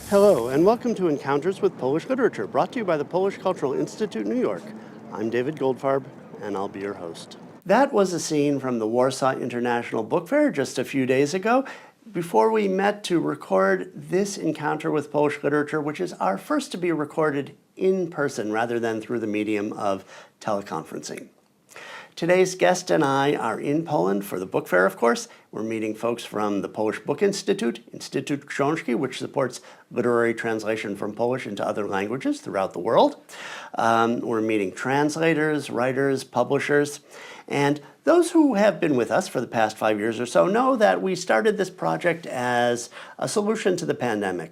Hello, and welcome to Encounters with Polish Literature, brought to you by the Polish Cultural Institute, New York. I'm David Goldfarb, and I'll be your host. That was a scene from the Warsaw International Book Fair just a few days ago, before we met to record this encounter with Polish literature, which is our first to be recorded in person rather than through the medium of teleconferencing. Today's guest and I are in Poland for the book fair, of course. We're meeting folks from the Polish Book Institute, Instytut Książki, which supports literary translation from Polish into other languages throughout the world. We're meeting translators, writers, publishers, and those who have been with us for the past 5 years or so know that we started this project as a solution to the pandemic,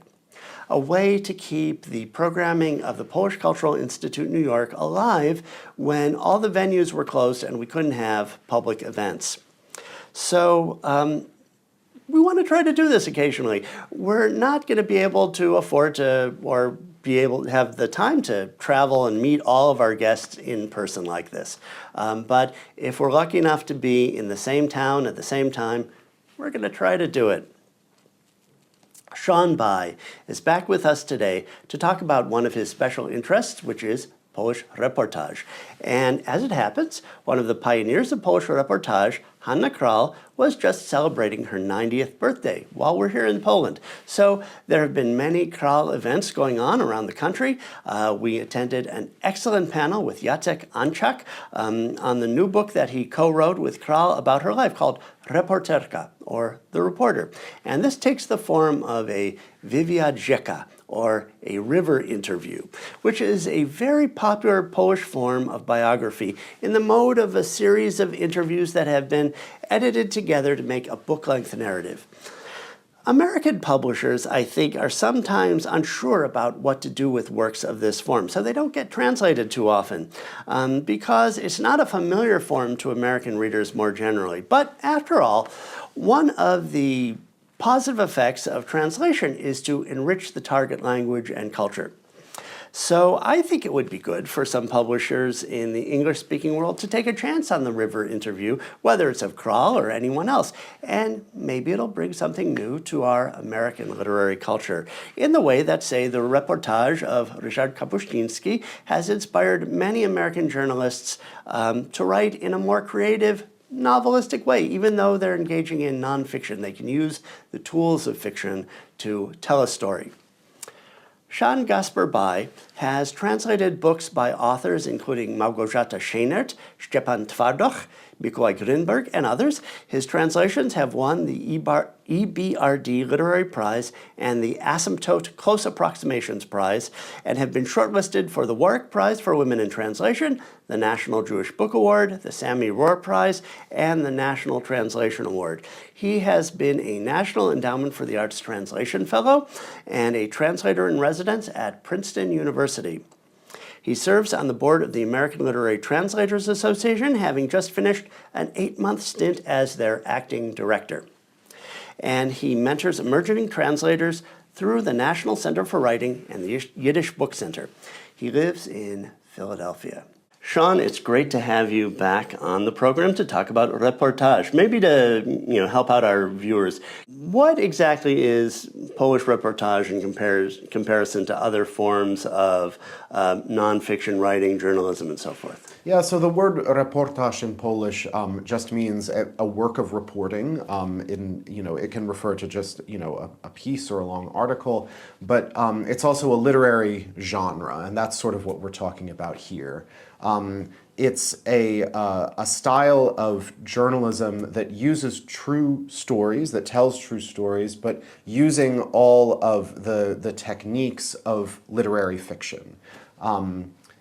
a way to keep the programming of the Polish Cultural Institute New York alive when all the venues were closed and we couldn't have public events. So we want to try to do this occasionally. We're not going to be able to afford to or be able to have the time to travel and meet all of our guests in person like this. But if we're lucky enough to be in the same town at the same time, we're going to try to do it. Sean Bai is back with us today to talk about one of his special interests, which is Polish Reportage. And as it happens, one of the pioneers of Polish Reportage, Hanna Krall, was just celebrating her 90th birthday while we're here in Poland. So there have been many Krall events going on around the country. We attended an excellent panel with Jacek Anczak on the new book that he co-wrote with Krall about her life called Reporterka, or The Reporter. And this takes the form of a wywiad rzeka, or a river interview, which is a very popular Polish form of biography in the mode of a series of interviews that have been edited together to make a book-length narrative. American publishers, I think, are sometimes unsure about what to do with works of this form, so they don't get translated too often, because it's not a familiar form to American readers more generally. But after all, one of the positive effects of translation is to enrich the target language and culture. So I think it would be good for some publishers in the English-speaking world to take a chance on the river interview, whether it's of Krall or anyone else, and maybe it'll bring something new to our American literary culture, in the way that, say, the reportage of Ryszard Kapuscinski has inspired many American journalists to write in a more creative, novelistic way. Even though they're engaging in nonfiction, they can use the tools of fiction to tell a story. Sean Gasper Bai has translated books by authors including Małgorzata Scheinert, Szczepan Twardoch, Mikołaj Grinberg, and others. His translations have won the EBRD Literary Prize and the Asymptote Close Approximations Prize, and have been shortlisted for the Warwick Prize for Women in Translation, the National Jewish Book Award, the Sammy Rohr Prize, and the National Translation Award. He has been a National Endowment for the Arts Translation Fellow and a translator in residence at Princeton University. He serves on the board of the American Literary Translators Association, having just finished an 8-month stint as their acting director. And he mentors emerging translators through the National Center for Writing and the Yiddish Book Center. He lives in Philadelphia. Sean, it's great to have you back on the program to talk about Reportage. Maybe to help out our viewers, what exactly is Polish Reportage in comparison to other forms of nonfiction writing, journalism, and so forth? Yeah, so the word reportage in Polish just means a work of reporting. It can refer to just a piece or a long article, but it's also a literary genre, and that's sort of what we're talking about here. It's a style of journalism that uses true stories, that tells true stories, but using all of the techniques of literary fiction.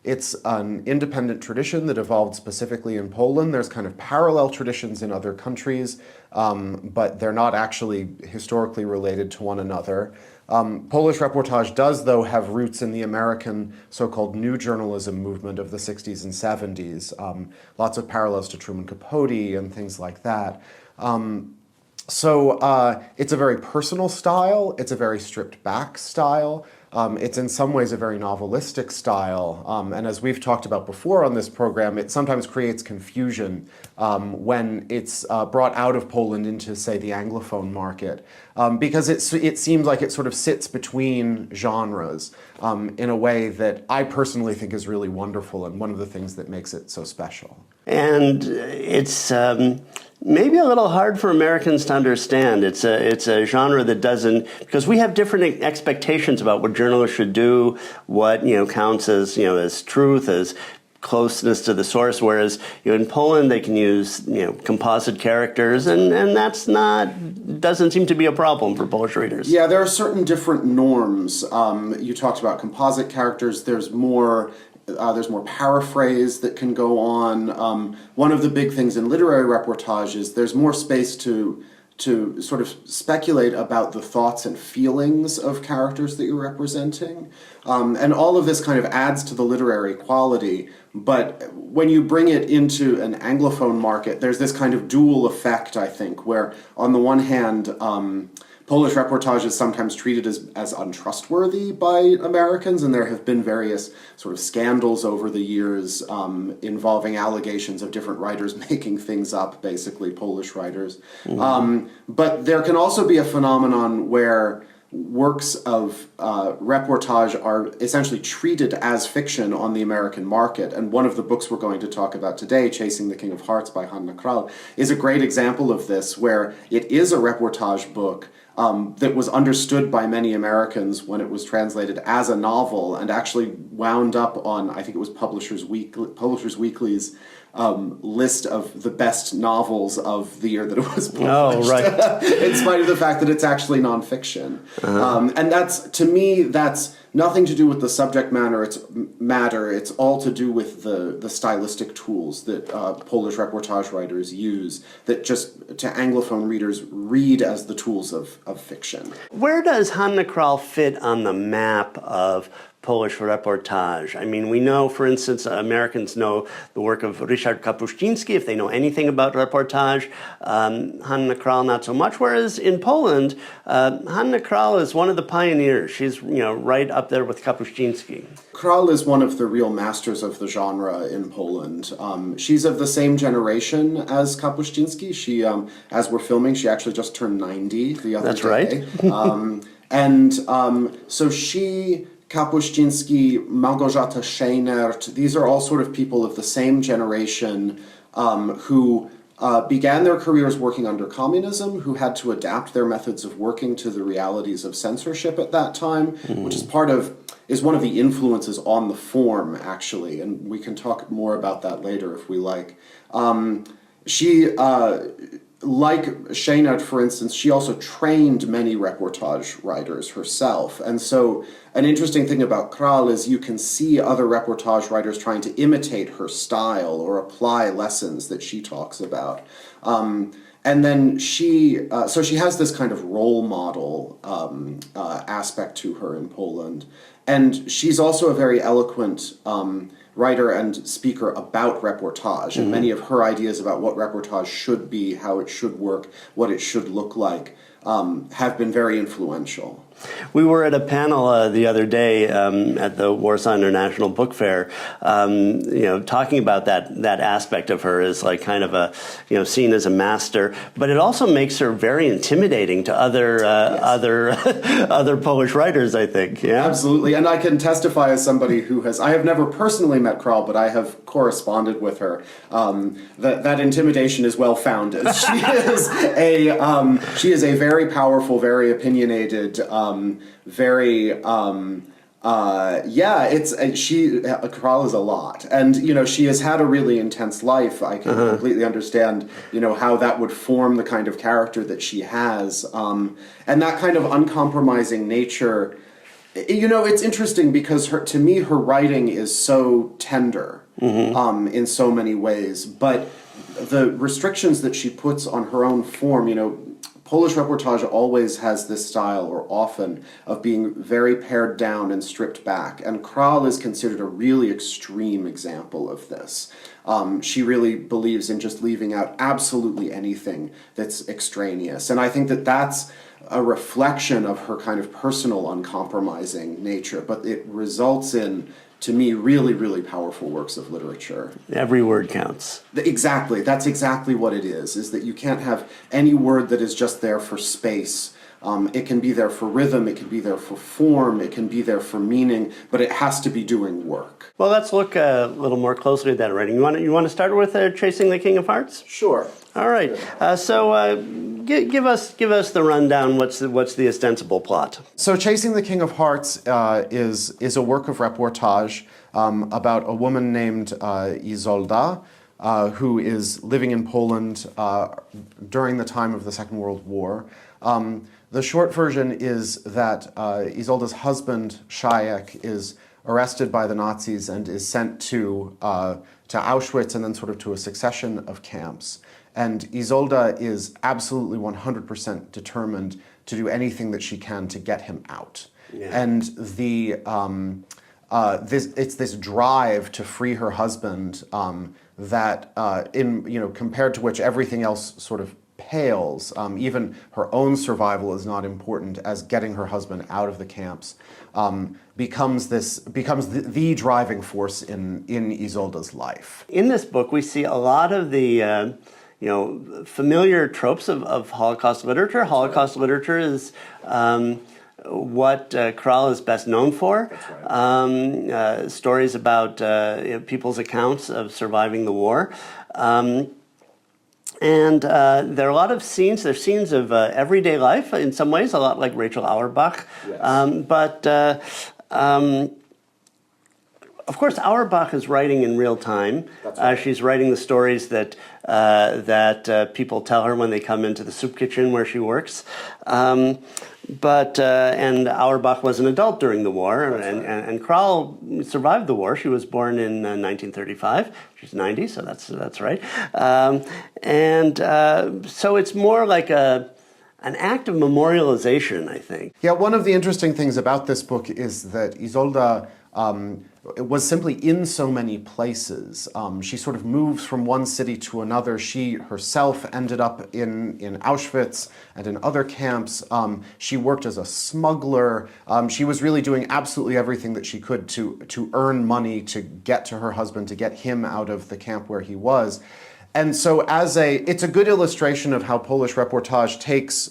It's an independent tradition that evolved specifically in Poland. There's kind of parallel traditions in other countries, but they're not actually historically related to one another. Polish reportage does, though, have roots in the American so-called new journalism movement of the 60s and 70s. Lots of parallels to Truman Capote and things like that. So it's a very personal style. It's a very stripped back style. It's in some ways a very novelistic style, and as we've talked about before on this program, it sometimes creates confusion when it's brought out of Poland into, say, the Anglophone market, because it seems like it sort of sits between genres in a way that I personally think is really wonderful and one of the things that makes it so special. And it's maybe a little hard for Americans to understand. It's a genre that doesn't, because we have different expectations about what journalists should do, what counts as as truth, as closeness to the source. Whereas in Poland they can use composite characters, and doesn't seem to be a problem for Polish readers. Yeah, there are certain different norms. You talked about composite characters. There's more paraphrase that can go on. One of the big things in literary reportage is there's more space to sort of speculate about the thoughts and feelings of characters that you're representing. And all of this kind of adds to the literary quality. But when you bring it into an Anglophone market, there's this kind of dual effect, I think, where on the one hand, Polish reportage is sometimes treated as untrustworthy by Americans, and there have been various sort of scandals over the years involving allegations of different writers making things up, basically Polish writers. Mm-hmm. But there can also be a phenomenon where works of reportage are essentially treated as fiction on the American market. And one of the books we're going to talk about today, Chasing the King of Hearts by Hanna Krall, is a great example of this, where it is a reportage book that was understood by many Americans when it was translated as a novel, and actually wound up on, I think it was Publishers Weekly's list of the best novels of the year that it was published. Oh, right. In spite of the fact that it's actually nonfiction. Uh-huh. And that's nothing to do with the subject matter. It's all to do with the stylistic tools that Polish reportage writers use, that just to Anglophone readers read as the tools of fiction. Where does Hanna Krall fit on the map of Polish reportage? I mean, we know, for instance, Americans know the work of Ryszard Kapuściński, if they know anything about reportage. Hanna Krall, not so much. Whereas in Poland, Hanna Krall is one of the pioneers. She's, right up there with Kapuściński. Krall is one of the real masters of the genre in Poland. She's of the same generation as Kapuściński. She, as we're filming, she actually just turned 90 the other day. That's right. So she, Kapuściński, Małgorzata Scheinert, these are all sort of people of the same generation who began their careers working under communism, who had to adapt their methods of working to the realities of censorship at that time, which is one of the influences on the form, actually, and we can talk more about that later if we like. She, like Scheinert, for instance, she also trained many reportage writers herself. And so an interesting thing about Krall is you can see other reportage writers trying to imitate her style or apply lessons that she talks about. And then she has this kind of role model aspect to her in Poland. And she's also a very eloquent writer and speaker about reportage, and many of her ideas about what reportage should be, how it should work, what it should look like, have been very influential. We were at a panel the other day at the Warsaw International Book Fair, talking about that aspect of her as like kind of a, seen as a master, but it also makes her very intimidating to other Polish writers, I think. Yeah, absolutely. And I can testify as somebody who I have never personally met Krall, but I have corresponded with her. That intimidation is well founded. She is a very powerful, very opinionated. Krall is a lot, and she has had a really intense life. I can completely understand how that would form the kind of character that she has, and that kind of uncompromising nature. It's interesting because to me her writing is so tender in so many ways, but the restrictions that she puts on her own form, Polish reportage always has this style, or often, of being very pared down and stripped back. And Krall is considered a really extreme example of this. She really believes in just leaving out absolutely anything that's extraneous. And I think that's a reflection of her kind of personal, uncompromising nature, but it results in, to me, really, really powerful works of literature. Every word counts. Exactly. That's exactly what it is that you can't have any word that is just there for space. It can be there for rhythm, it can be there for form, it can be there for meaning, but it has to be doing work. Well, let's look a little more closely at that writing. You want to start with Chasing the King of Hearts? Sure. All right. Give us the rundown. What's the ostensible plot? So Chasing the King of Hearts is a work of reportage about a woman named Isolda, who is living in Poland during the time of the Second World War. The short version is that Isolda's husband, Shajek, is arrested by the Nazis and is sent to Auschwitz and then sort of to a succession of camps. And Isolda is absolutely 100% determined to do anything that she can to get him out. Yeah. And it's this drive to free her husband that, compared to which everything else sort of pales. Even her own survival is not important, as getting her husband out of the camps becomes the driving force in Isolda's life. In this book, we see a lot of the familiar tropes of Holocaust literature. Holocaust literature is what Krall is best known for. That's right. Stories about people's accounts of surviving the war. And there are a lot of scenes. There's scenes of everyday life in some ways, a lot like Rachel Auerbach. Yes. Of course, Auerbach is writing in real time. That's right. She's writing the stories that people tell her when they come into the soup kitchen where she works. And Auerbach was an adult during the war, and Krall survived the war. She was born in 1935. She's 90, so that's right. So it's more like an act of memorialization, I think. Yeah, one of the interesting things about this book is that Isolda was simply in so many places. She sort of moves from one city to another. She herself ended up in Auschwitz and in other camps. She worked as a smuggler. She was really doing absolutely everything that she could to earn money to get to her husband, to get him out of the camp where he was. And so it's a good illustration of how Polish reportage takes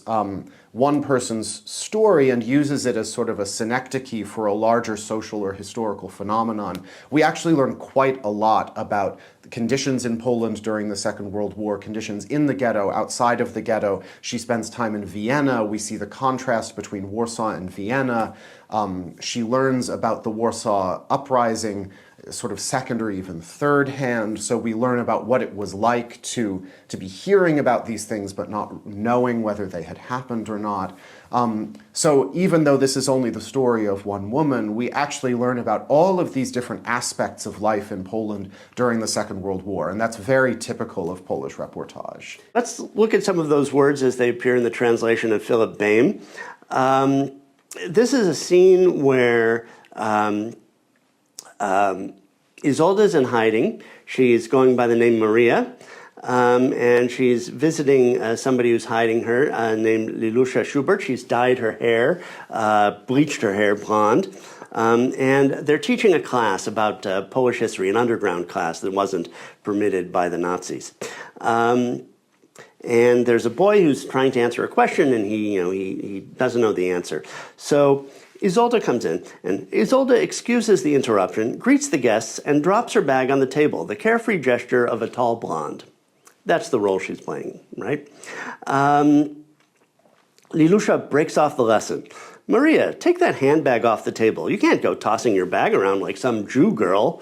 one person's story and uses it as sort of a synecdoche for a larger social or historical phenomenon. We actually learn quite a lot about the conditions in Poland during the Second World War, conditions in the ghetto, outside of the ghetto. She spends time in Vienna. We see the contrast between Warsaw and Vienna. She learns about the Warsaw Uprising sort of second or even third hand. So we learn about what it was like to be hearing about these things but not knowing whether they had happened or not. So even though this is only the story of one woman, we actually learn about all of these different aspects of life in Poland during the Second World War, and that's very typical of Polish reportage. Let's look at some of those words as they appear in the translation of Philip Boehm. This is a scene where Isolda's in hiding. She's going by the name Maria, and she's visiting somebody who's hiding her named Lilusha Schubert. She's dyed her hair, bleached her hair blonde, and they're teaching a class about Polish history, an underground class that wasn't permitted by the Nazis. And there's a boy who's trying to answer a question, and he doesn't know the answer. So Isolda comes in, and Isolda excuses the interruption, greets the guests, and drops her bag on the table, the carefree gesture of a tall blonde. That's the role she's playing, right? Lilusha breaks off the lesson. Maria, take that handbag off the table. You can't go tossing your bag around like some Jew girl.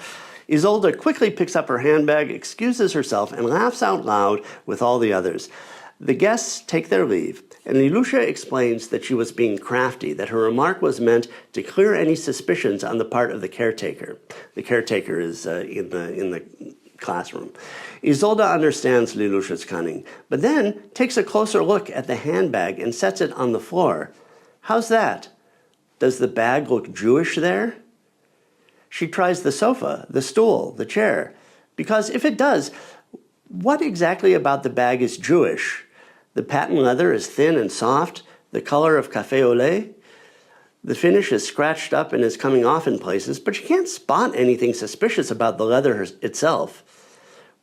Isolda quickly picks up her handbag, excuses herself, and laughs out loud with all the others. The guests take their leave, and Lilusha explains that she was being crafty, that her remark was meant to clear any suspicions on the part of the caretaker. The caretaker is in the classroom. Isolda understands Lilusha's cunning, but then takes a closer look at the handbag and sets it on the floor. How's that? Does the bag look Jewish there? She tries the sofa, the stool, the chair, because if it does, what exactly about the bag is Jewish? The patent leather is thin and soft. the color of café au lait. The finish is scratched up and is coming off in places, but you can't spot anything suspicious about the leather itself.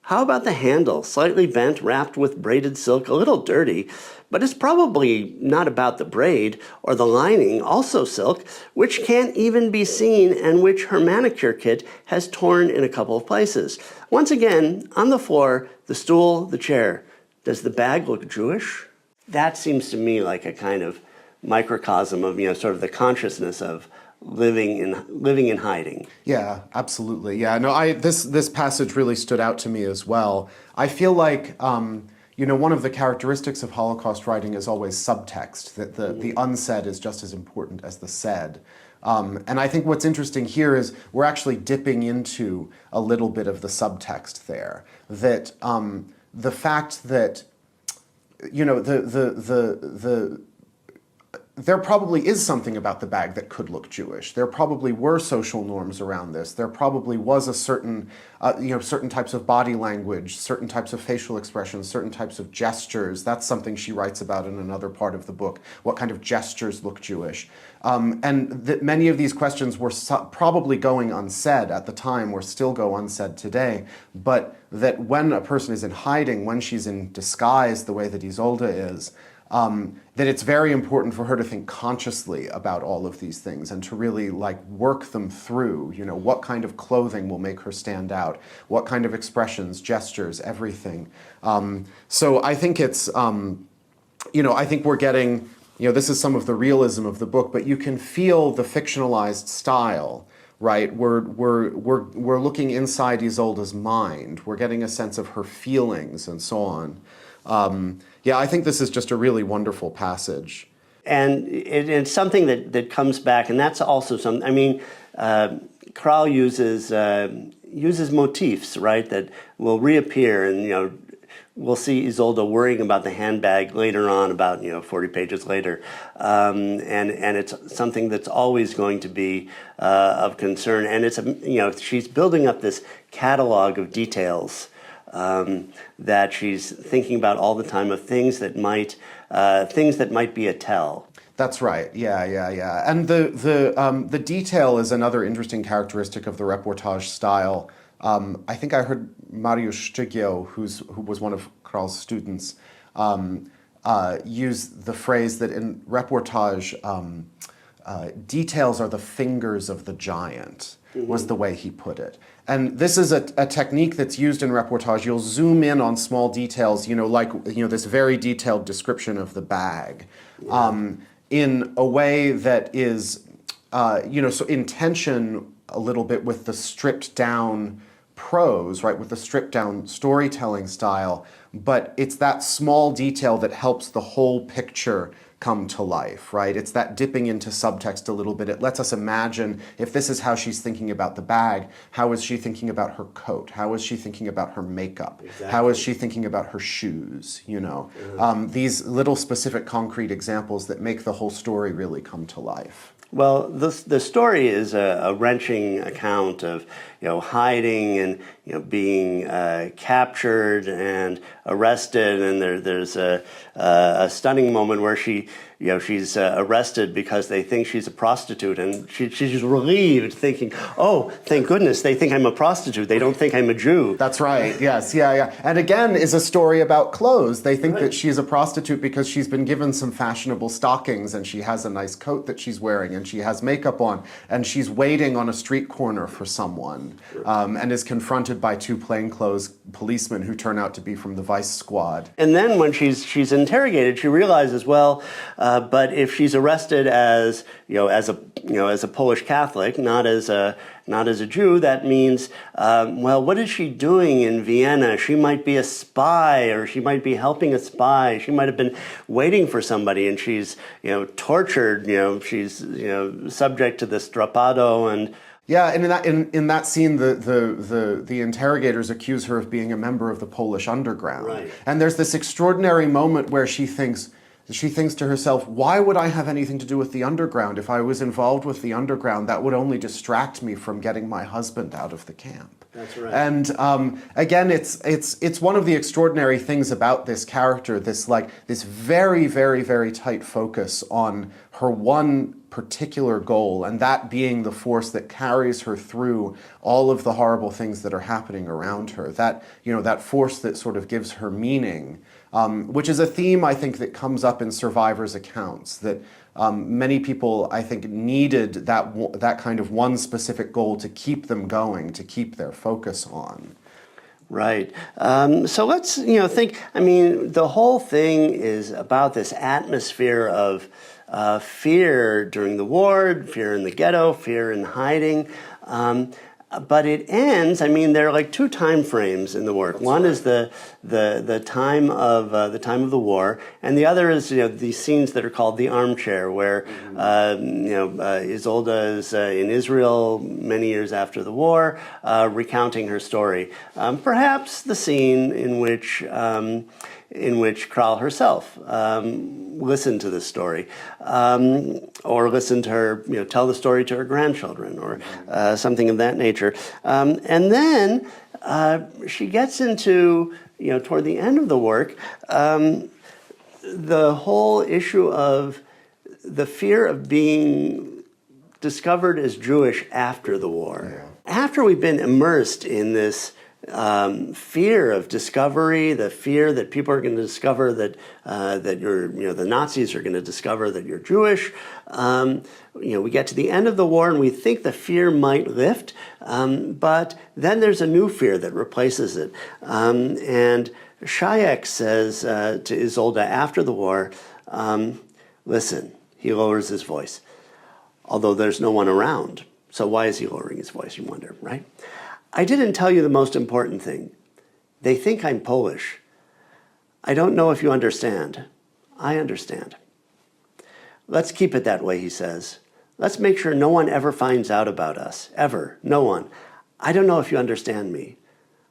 How about the handle? Slightly bent, wrapped with braided silk, a little dirty, but it's probably not about the braid or the lining, also silk, which can't even be seen and which her manicure kit has torn in a couple of places. Once again, on the floor, the stool, the chair. Does the bag look Jewish? That seems to me like a kind of microcosm of, sort of the consciousness of living in hiding. Yeah, absolutely. Yeah, no, this passage really stood out to me as well. I feel like one of the characteristics of Holocaust writing is always subtext, that the unsaid is just as important as the said. And I think what's interesting here is we're actually dipping into a little bit of the subtext there. That the fact that there probably is something about the bag that could look Jewish. There probably were social norms around this. There probably was a certain types of body language, certain types of facial expressions, certain types of gestures. That's something she writes about in another part of the book. What kind of gestures look Jewish? And that many of these questions were probably going unsaid at the time, or still go unsaid today. But that when a person is in hiding, when she's in disguise, the way that Isolde is, that it's very important for her to think consciously about all of these things and to really work them through. What kind of clothing will make her stand out? What kind of expressions, gestures, everything. So I think it's, I think we're getting, this is some of the realism of the book, but you can feel the fictionalized style. Right, we're looking inside Isolde's mind. We're getting a sense of her feelings and so on. Yeah, I think this is just a really wonderful passage. And it's something that comes back, and that's also something, Krall uses motifs, right, that will reappear, and, we'll see Isolde worrying about the handbag later on, about 40 pages later, and it's something that's always going to be of concern. And it's she's building up this catalog of details that she's thinking about all the time, of things that might be a tell. That's right. Yeah. And the detail is another interesting characteristic of the reportage style. I think I heard Mariusz Szczygieł, who was one of Krall's students, use the phrase that in reportage, details are the fingers of the giant, was the way he put it. And this is a technique that's used in reportage. You'll zoom in on small details, this very detailed description of the bag, in a way that is, so in tension a little bit with the stripped down prose, right, with the stripped down storytelling style, but it's that small detail that helps the whole picture come to life, right? It's that dipping into subtext a little bit. It lets us imagine, if this is how she's thinking about the bag, how is she thinking about her coat? How is she thinking about her makeup? Exactly. How is she thinking about her shoes? These little specific concrete examples that make the whole story really come to life. Well, the story is a wrenching account of hiding and being captured and arrested, and there's a stunning moment where she's arrested because they think she's a prostitute, and she's relieved, thinking, oh, thank goodness, they think I'm a prostitute. They don't think I'm a Jew. That's right. Yes. Yeah. And again, is a story about clothes. They think that she's a prostitute because she's been given some fashionable stockings, and she has a nice coat that she's wearing, and she has makeup on, and she's waiting on a street corner for someone, and is confronted by two plainclothes policemen who turn out to be from the Vice Squad. And then when she's interrogated, she realizes, well, but if she's arrested as a Polish Catholic, not as a Jew, that means, well, what is she doing in Vienna? She might be a spy, or she might be helping a spy. She might have been waiting for somebody, and she's tortured. She's subject to the strappado and. Yeah, and in that scene, the interrogators accuse her of being a member of the Polish underground. Right. And there's this extraordinary moment where she thinks to herself, why would I have anything to do with the underground? If I was involved with the underground, that would only distract me from getting my husband out of the camp. That's right. And again, it's one of the extraordinary things about this character, this very, very, very tight focus on her one particular goal, and that being the force that carries her through all of the horrible things that are happening around her. That, that force that sort of gives her meaning, which is a theme I think that comes up in survivors' accounts, that many people, I think, needed that kind of one specific goal to keep them going, to keep their focus on. Right. So let's, think, the whole thing is about this atmosphere of fear during the war, fear in the ghetto, fear in hiding. But it ends, there are like two time frames in the work. That's One right. is the time of the war, and the other is these scenes that are called the armchair, where Isolde is in Israel many years after the war, recounting her story. Perhaps the scene in which Krall herself listened to this story, or listened to her, tell the story to her grandchildren, or something of that nature. And then she gets into, toward the end of the work, the whole issue of the fear of being discovered as Jewish after the war. Yeah. After we've been immersed in this fear of discovery, the fear that people are going to discover that you're, the Nazis are going to discover that you're Jewish. We get to the end of the war and we think the fear might lift, but then there's a new fear that replaces it. And Shayak says to Isolde after the war, listen, he lowers his voice, although there's no one around. So why is he lowering his voice, you wonder, right? I didn't tell you the most important thing. They think I'm Polish. I don't know if you understand. I understand. Let's keep it that way, he says. Let's make sure no one ever finds out about us. Ever. No one. I don't know if you understand me.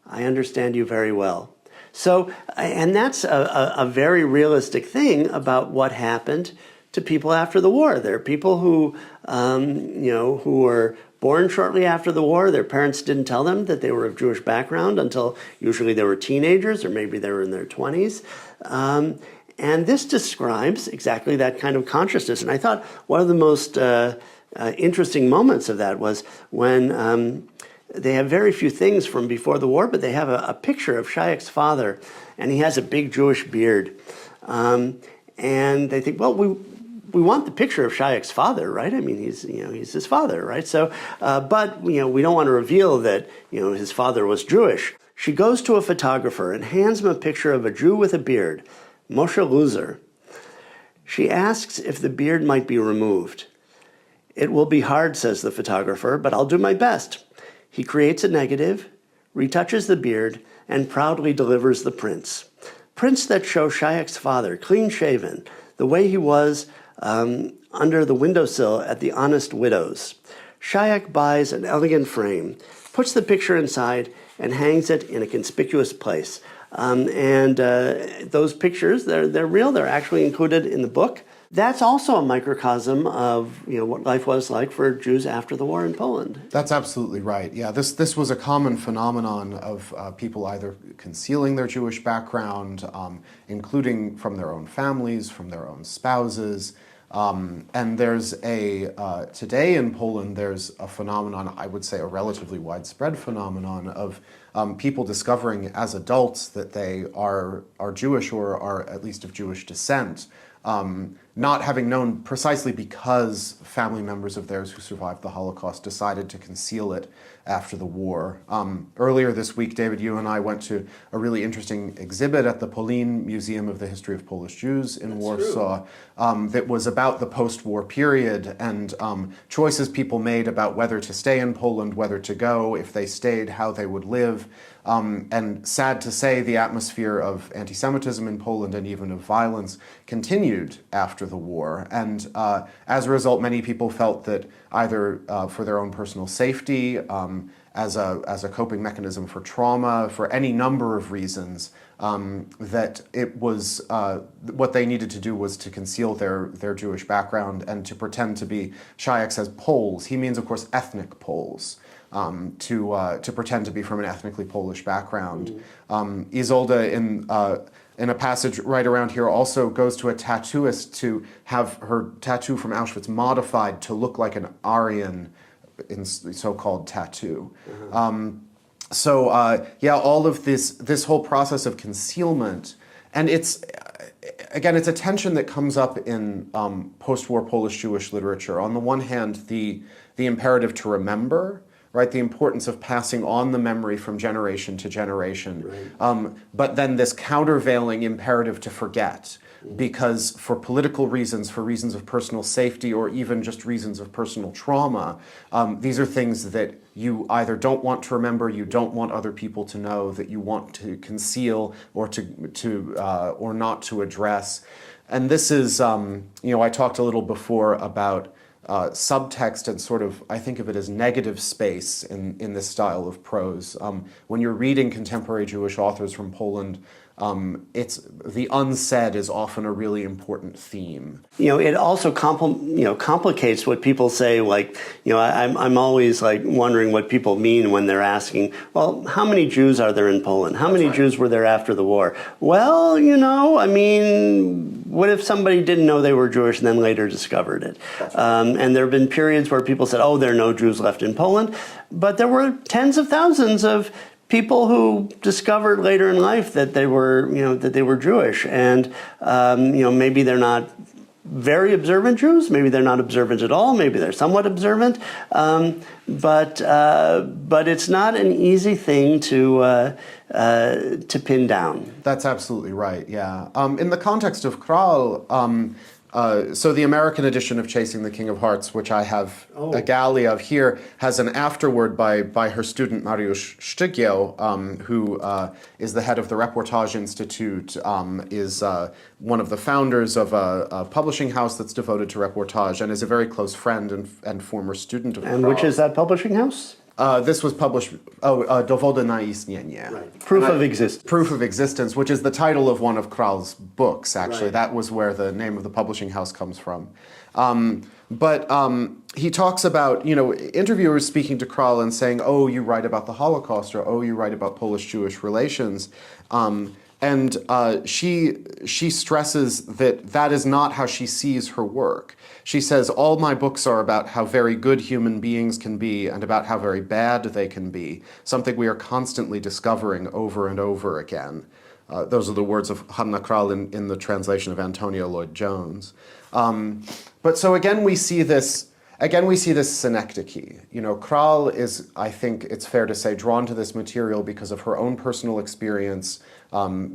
I understand you very well. So, and that's a very realistic thing about what happened to people after the war. There are people who, who were born shortly after the war. Their parents didn't tell them that they were of Jewish background until usually they were teenagers, or maybe they were in their 20s. And this describes exactly that kind of consciousness. And I thought one of the most interesting moments of that was when they have very few things from before the war, but they have a picture of Shayak's father, and he has a big Jewish beard. And they think, well, we want the picture of Shayak's father, right? He's his father, right? So, but we don't want to reveal that his father was Jewish. She goes to a photographer and hands him a picture of a Jew with a beard, Moshe Loser. She asks if the beard might be removed. It will be hard, says the photographer, but I'll do my best. He creates a negative, retouches the beard, and proudly delivers the prints. Prints that show Shayak's father, clean-shaven, the way he was under the windowsill at the Honest Widows. Shayak buys an elegant frame, puts the picture inside, and hangs it in a conspicuous place. Those pictures, they're real. They're actually included in the book. That's also a microcosm of what life was like for Jews after the war in Poland. That's absolutely right. Yeah, this was a common phenomenon of people either concealing their Jewish background, including from their own families, from their own spouses. And there's today in Poland, there's a phenomenon, I would say a relatively widespread phenomenon, of people discovering as adults that they are Jewish or are at least of Jewish descent, not having known precisely because family members of theirs who survived the Holocaust decided to conceal it after the war. Earlier this week, David, you and I went to a really interesting exhibit at the Polin Museum of the History of Polish Jews in Warsaw that was about the post-war period and choices people made about whether to stay in Poland, whether to go, if they stayed, how they would live. And sad to say, the atmosphere of anti-Semitism in Poland and even of violence continued after the war. And as a result, many people felt that either for their own personal safety, as a coping mechanism for trauma, for any number of reasons, that it was what they needed to do was to conceal their Jewish background and to pretend to be, Shayak says, Poles. He means, of course, ethnic Poles. to pretend to be from an ethnically Polish background. Isolde in a passage right around here also goes to a tattooist to have her tattoo from Auschwitz modified to look like an Aryan in so-called tattoo. All of this whole process of concealment, and it's a tension that comes up in post-war Polish Jewish literature. On the one hand, the imperative to remember, right, the importance of passing on the memory from generation to generation, but then this countervailing imperative to forget, because for political reasons, for reasons of personal safety, or even just reasons of personal trauma, these are things that you either don't want to remember, you don't want other people to know, that you want to conceal or or not to address. And this is, I talked a little before about subtext and sort of, I think of it as negative space in this style of prose. When you're reading contemporary Jewish authors from Poland, it's the unsaid is often a really important theme. It also complicates what people say. Like, I'm always like wondering what people mean when they're asking, well, how many Jews are there in Poland? How many Jews were there after the war? Well, what if somebody didn't know they were Jewish and then later discovered it? And there have been periods where people said, oh, there are no Jews left in Poland. But there were tens of thousands of people who discovered later in life that they were Jewish, and maybe they're not very observant Jews, maybe they're not observant at all, maybe they're somewhat observant, but it's not an easy thing to pin down. That's absolutely right. Yeah. In the context of Krall. So the American edition of Chasing the King of Hearts, which I have a galley of here, has an afterword by her student Mariusz Szczygieł, who is the head of the Reportage Institute, is one of the founders of a publishing house that's devoted to reportage, and is a very close friend and former student of And Krall. which is that publishing house? This was published, Dowody na istnienie. Right. Proof of existence. Proof of Existence, which is the title of one of Krall's books, actually. Right. That was where the name of the publishing house comes from. But he talks about, interviewers speaking to Krall and saying, oh, you write about the Holocaust, or oh, you write about Polish-Jewish relations. And she stresses that is not how she sees her work. She says, all my books are about how very good human beings can be and about how very bad they can be, something we are constantly discovering over and over again. Those are the words of Hanna Krall in the translation of Antonio Lloyd-Jones. But so again we see this synecdoche. Krall is, I think it's fair to say, drawn to this material because of her own personal experience,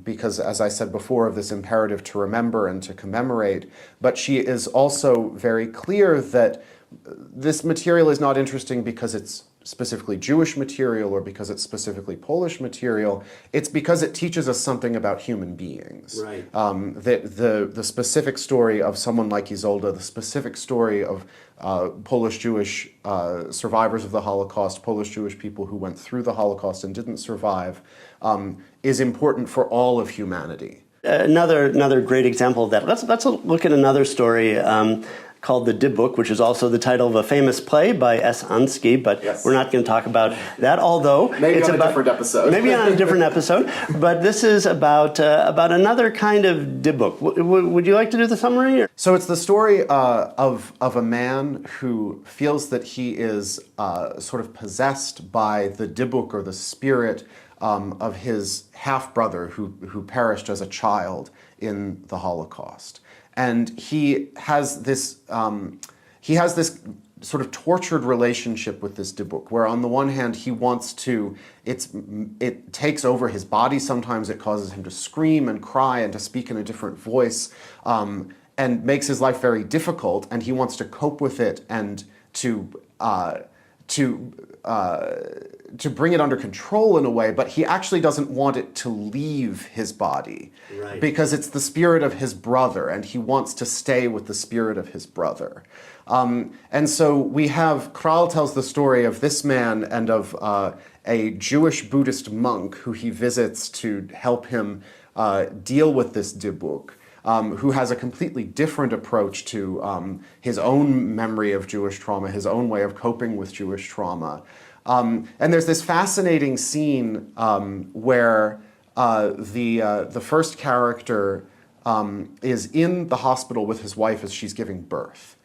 because, as I said before, of this imperative to remember and to commemorate. But she is also very clear that this material is not interesting because it's specifically Jewish material or because it's specifically Polish material. It's because it teaches us something about human beings. Right. That the specific story of someone like Isolde, the specific story of Polish-Jewish survivors of the Holocaust, Polish-Jewish people who went through the Holocaust and didn't survive, is important for all of humanity. Another great example of that. Let's look at another story called The Dybbuk, which is also the title of a famous play by S. Ansky, but we're not going to talk about that, although maybe it's on a different episode. Maybe on a different episode, but this is about another kind of Dybbuk. Would you like to do the summary? So it's the story of a man who feels that he is sort of possessed by the Dybbuk, or the spirit of his half-brother who perished as a child in the Holocaust. And he has this sort of tortured relationship with this Dybbuk, where on the one hand he wants to, it takes over his body sometimes, it causes him to scream and cry and to speak in a different voice, and makes his life very difficult, and he wants to cope with it and to bring it under control in a way, but he actually doesn't want it to leave his body. Right. Because it's the spirit of his brother, and he wants to stay with the spirit of his brother. And so we have, Krall tells the story of this man and of a Jewish Buddhist monk who he visits to help him deal with this Dybbuk, who has a completely different approach to his own memory of Jewish trauma, his own way of coping with Jewish trauma. And there's this fascinating scene where the first character is in the hospital with his wife as she's giving birth.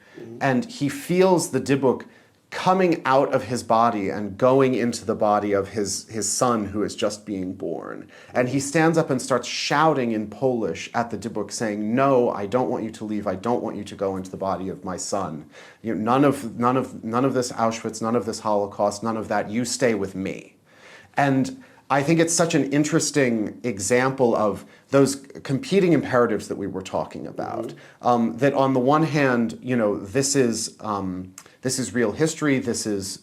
And he feels the dybbuk coming out of his body and going into the body of his son who is just being born. And he stands up and starts shouting in Polish at the dybbuk saying, "No, I don't want you to leave. I don't want you to go into the body of my son. You know, none of this Auschwitz, none of this Holocaust, none of that. You stay with me." And I think it's such an interesting example of those competing imperatives that we were talking about. That on the one hand, you know, this is real history. This is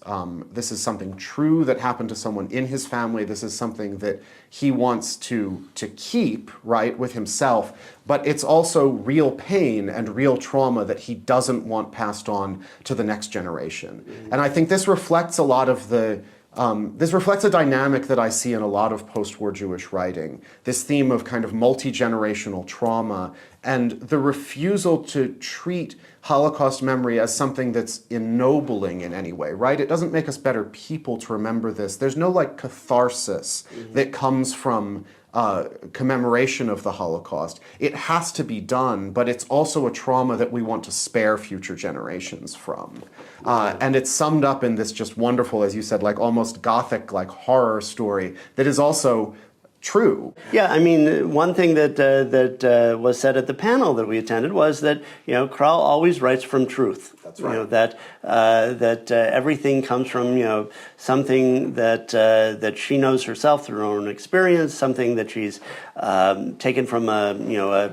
something true that happened to someone in his family. This is something that he wants to keep, right, with himself. But it's also real pain and real trauma that he doesn't want passed on to the next generation. And I think this reflects a lot of this reflects a dynamic that I see in a lot of post-war Jewish writing, this theme of kind of multi-generational trauma and the refusal to treat Holocaust memory as something that's ennobling in any way, right? It doesn't make us better people to remember this. There's no like catharsis that comes from commemoration of the Holocaust. It has to be done, but it's also a trauma that we want to spare future generations from. And it's summed up in this just wonderful, as you said, like almost gothic, like horror story that is also true. Yeah, I mean, one thing that was said at the panel that we attended was that, you know, Krall always writes from truth. That's right. You know, that everything comes from, you know, something that she knows herself through her own experience, something that she's taken from a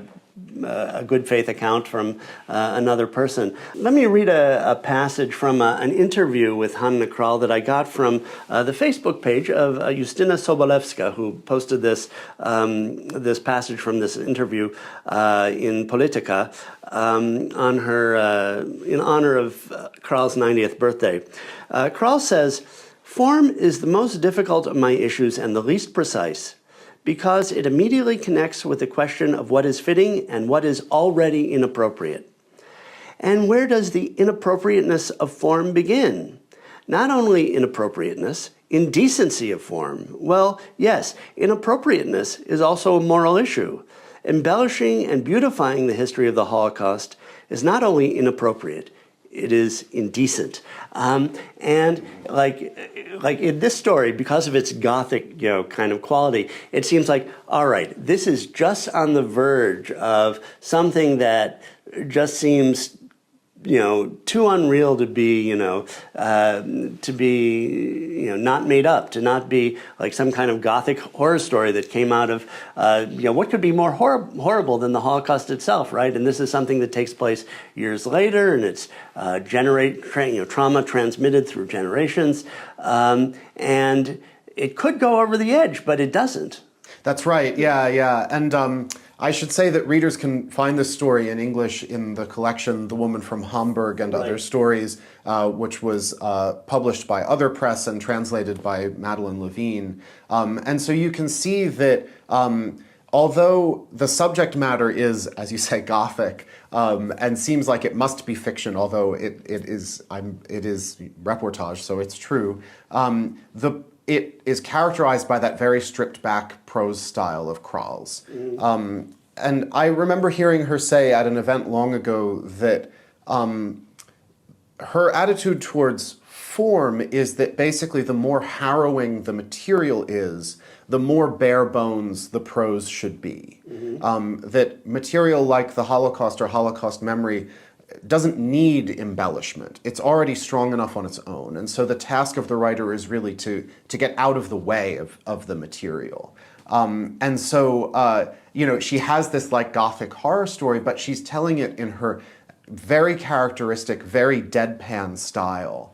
good faith account from another person. Let me read a passage from an interview with Hanna Krall that I got from the Facebook page of Justyna Sobolewska, who posted this this passage from this interview in Polytika on her in honor of Krall's 90th birthday. Krall says, "Form is the most difficult of my issues and the least precise, because it immediately connects with the question of what is fitting and what is already inappropriate. And where does the inappropriateness of form begin? Not only inappropriateness, indecency of form. Well, yes, inappropriateness is also a moral issue. Embellishing and beautifying the history of the Holocaust is not only inappropriate, it is indecent." And like in this story, because of its gothic, you know, kind of quality, it seems like, all right, this is just on the verge of something that just seems, you know, too unreal to be, not made up, to not be like some kind of gothic horror story that came out of, what could be more horrible than the Holocaust itself, right? And this is something that takes place years later, and it's trauma transmitted through generations, and it could go over the edge, but it doesn't. That's right. Yeah. And I should say that readers can find this story in English in the collection The Woman from Hamburg and Other Stories, which was published by Other Press and translated by Madeline Levine. And so you can see that although the subject matter is, as you say, gothic, and seems like it must be fiction, although it is reportage, so it's true, it is characterized by that very stripped-back prose style of Krall's. And I remember hearing her say at an event long ago that her attitude towards form is that basically the more harrowing the material is, the more bare bones the prose should be. That material like the Holocaust or Holocaust memory doesn't need embellishment. It's already strong enough on its own. And so the task of the writer is really to get out of the way of the material. And so, she has this like gothic horror story, but she's telling it in her very characteristic, very deadpan style,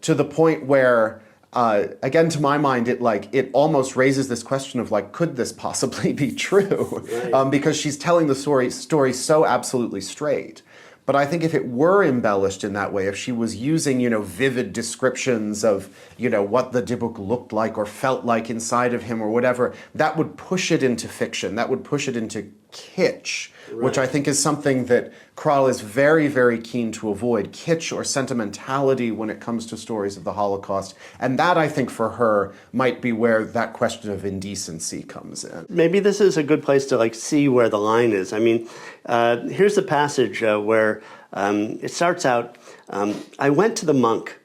to the point where, again, to my mind, it almost raises this question of like, could this possibly be true? Right. Because she's telling the story so absolutely straight. But I think if it were embellished in that way, if she was using, vivid descriptions of, what the dybbuk looked like or felt like inside of him or whatever, that would push it into fiction. That would push it into kitsch, which I think is something that Krall is very, very keen to avoid, kitsch or sentimentality when it comes to stories of the Holocaust. And that, I think, for her, might be where that question of indecency comes in. Maybe this is a good place to see where the line is. I mean, here's the passage where it starts out, I went to the monk.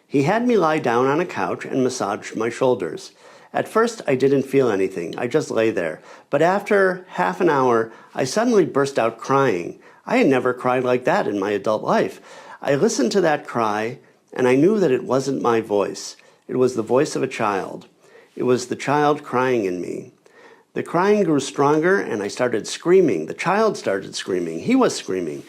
He had me lie down on a couch and massaged my shoulders. At first, I didn't feel anything. I just lay there. But after half an hour, I suddenly burst out crying. I had never cried like that in my adult life. I listened to that cry, and I knew that it wasn't my voice. It was the voice of a child. It was the child crying in me. The crying grew stronger, and I started screaming. The child started screaming. He was screaming.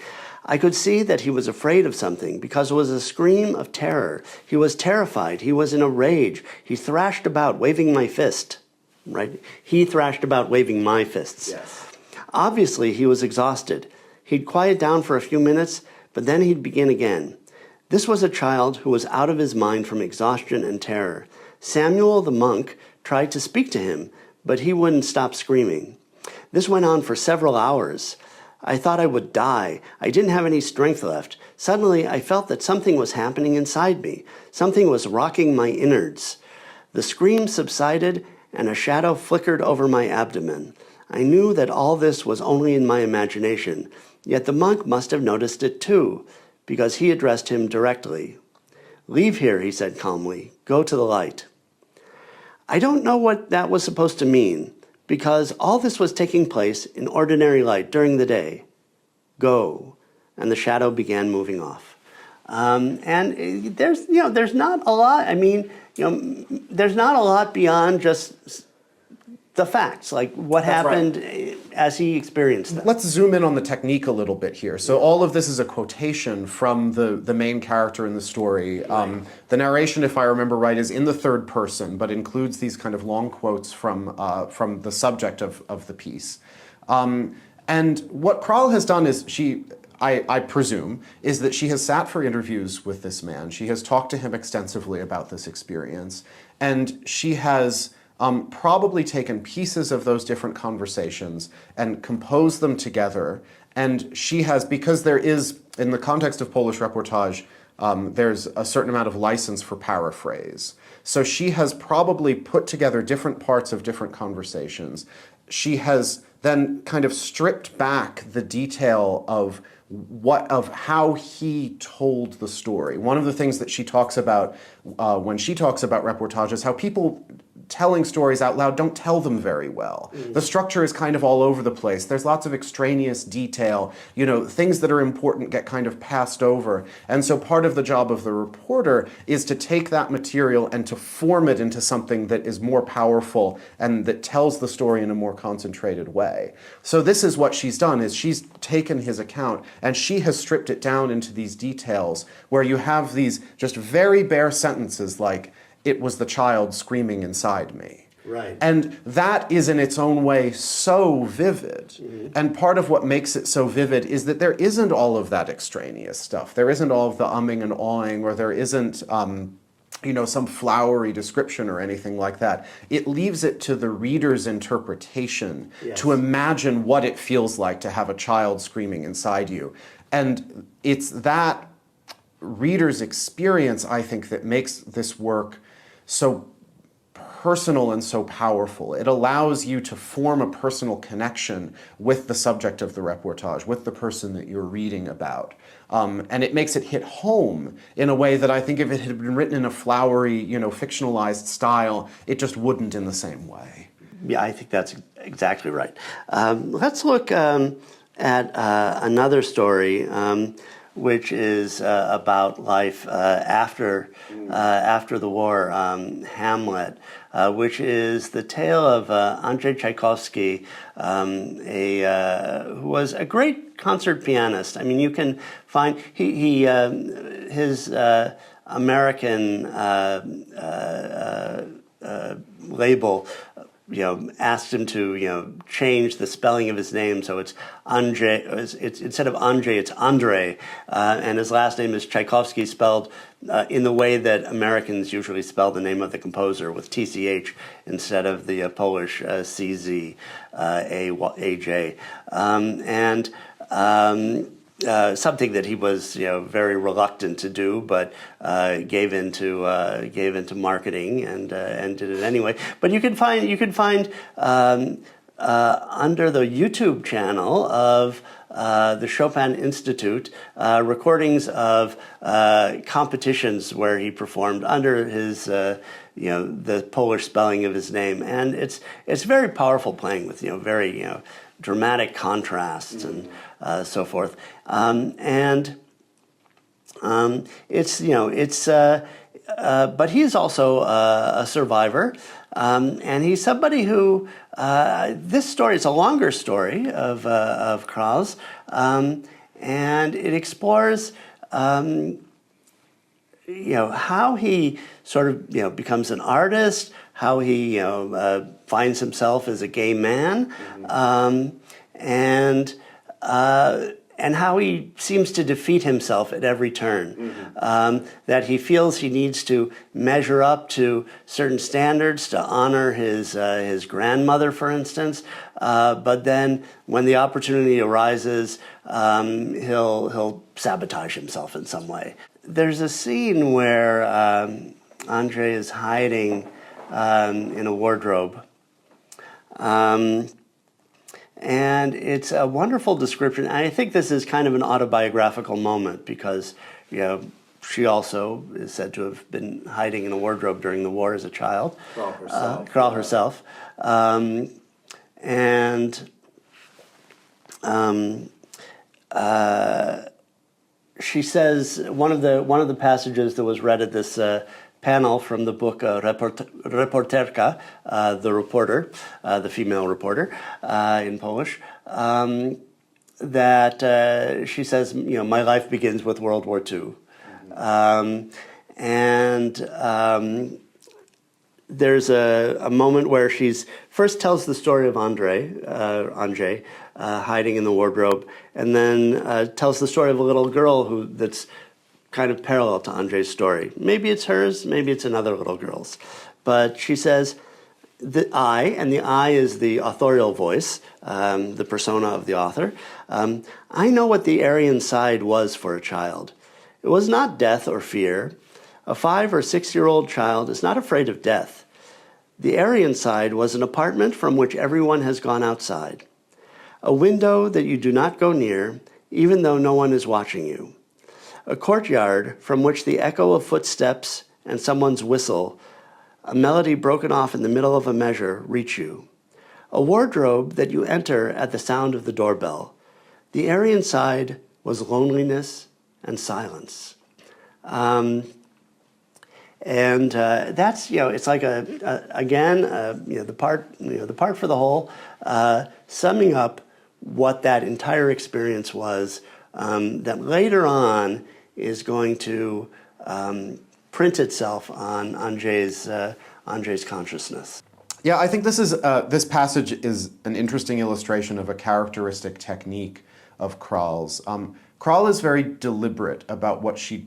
I could see that he was afraid of something because it was a scream of terror. He was terrified. He was in a rage. He thrashed about, waving my fist. Right? He thrashed about, waving my fists. Yes. Obviously, he was exhausted. He'd quiet down for a few minutes, but then he'd begin again. This was a child who was out of his mind from exhaustion and terror. Samuel the monk tried to speak to him, but he wouldn't stop screaming. This went on for several hours. I thought I would die. I didn't have any strength left. Suddenly, I felt that something was happening inside me. Something was rocking my innards. The scream subsided, and a shadow flickered over my abdomen. I knew that all this was only in my imagination, yet the monk must have noticed it too, because he addressed him directly. Leave here, he said calmly. Go to the light. I don't know what that was supposed to mean, because all this was taking place in ordinary light during the day. Go. And the shadow began moving off. And there's not a lot, there's not a lot beyond just the facts, like what happened as he experienced them. Let's zoom in on the technique a little bit here. So all of this is a quotation from the main character in the story. The narration, if I remember right, is in the third person, but includes these kind of long quotes from the subject of the piece. And what Krall has done is I presume, is that she has sat for interviews with this man. She has talked to him extensively about this experience, and she has probably taken pieces of those different conversations and composed them together. And she has, because there is, in the context of Polish reportage, there's a certain amount of license for paraphrase. So she has probably put together different parts of different conversations. She has then kind of stripped back the detail of how he told the story. One of the things that she talks about when she talks about reportage is how people telling stories out loud don't tell them very well. The structure is kind of all over the place. There's lots of extraneous detail. Things that are important get kind of passed over. And so part of the job of the reporter is to take that material and to form it into something that is more powerful and that tells the story in a more concentrated way. So this is what she's done, is she's taken his account and she has stripped it down into these details where you have these just very bare sentences like, "It was the child screaming inside me." Right. And that is in its own way so vivid. Mm-hmm. And part of what makes it so vivid is that there isn't all of that extraneous stuff. There isn't all of the umming and awing, or there isn't some flowery description or anything like that. It leaves it to the reader's interpretation to imagine what it feels like to have a child screaming inside you. And it's that reader's experience, I think, that makes this work so personal and so powerful. It allows you to form a personal connection with the subject of the reportage, with the person that you're reading about. And it makes it hit home in a way that I think if it had been written in a flowery, fictionalized style, it just wouldn't in the same way. Yeah, I think that's exactly right. Let's look at another story, which is about life after the war, Hamlet, which is the tale of Andrzej Tchaikovsky, who was a great concert pianist. I mean, you can find his American label asked him to, change the spelling of his name, so it's Andrzej. It's instead of Andrzej, it's Andrei, and his last name is Tchaikovsky, spelled in the way that Americans usually spell the name of the composer, with TCH instead of the Polish CZ AJ, something that he was, very reluctant to do, but gave into marketing and did it anyway. But you can find under the YouTube channel of the Chopin Institute recordings of competitions where he performed under his the Polish spelling of his name, and it's very powerful playing with very dramatic contrasts and so forth. But he's also a survivor, and he's somebody who this story is a longer story of Krall's, and it explores how he sort of becomes an artist, how he finds himself as a gay man, and how he seems to defeat himself at every turn. That he feels he needs to measure up to certain standards to honor his grandmother, for instance. But then, when the opportunity arises, he'll sabotage himself in some way. There's a scene where Andrzej is hiding in a wardrobe. And it's a wonderful description. And I think this is kind of an autobiographical moment because, she also is said to have been hiding in a wardrobe during the war as a child. Krall herself. She says one of the passages that was read at this panel from the book Reporterka, the reporter, the female reporter in Polish, that she says, my life begins with World War II. There's a moment where she's first tells the story of Andrzej hiding in the wardrobe, and then tells the story of a little girl that's kind of parallel to Andrzej's story. Maybe it's hers, maybe it's another little girl's. But she says, the I is the authorial voice, the persona of the author. I know what the Aryan side was for a child. It was not death or fear. A 5 or 6-year-old child is not afraid of death. The Aryan side was an apartment from which everyone has gone outside. A window that you do not go near, even though no one is watching you. A courtyard from which the echo of footsteps and someone's whistle, a melody broken off in the middle of a measure, reach you. A wardrobe that you enter at the sound of the doorbell. The Aryan side was loneliness and silence. And that's, it's like the part for the whole, summing up what that entire experience was, that later on is going to print itself on Andrzej's consciousness. Yeah, I think this passage is an interesting illustration of a characteristic technique of Krall's. Krall is very deliberate about what she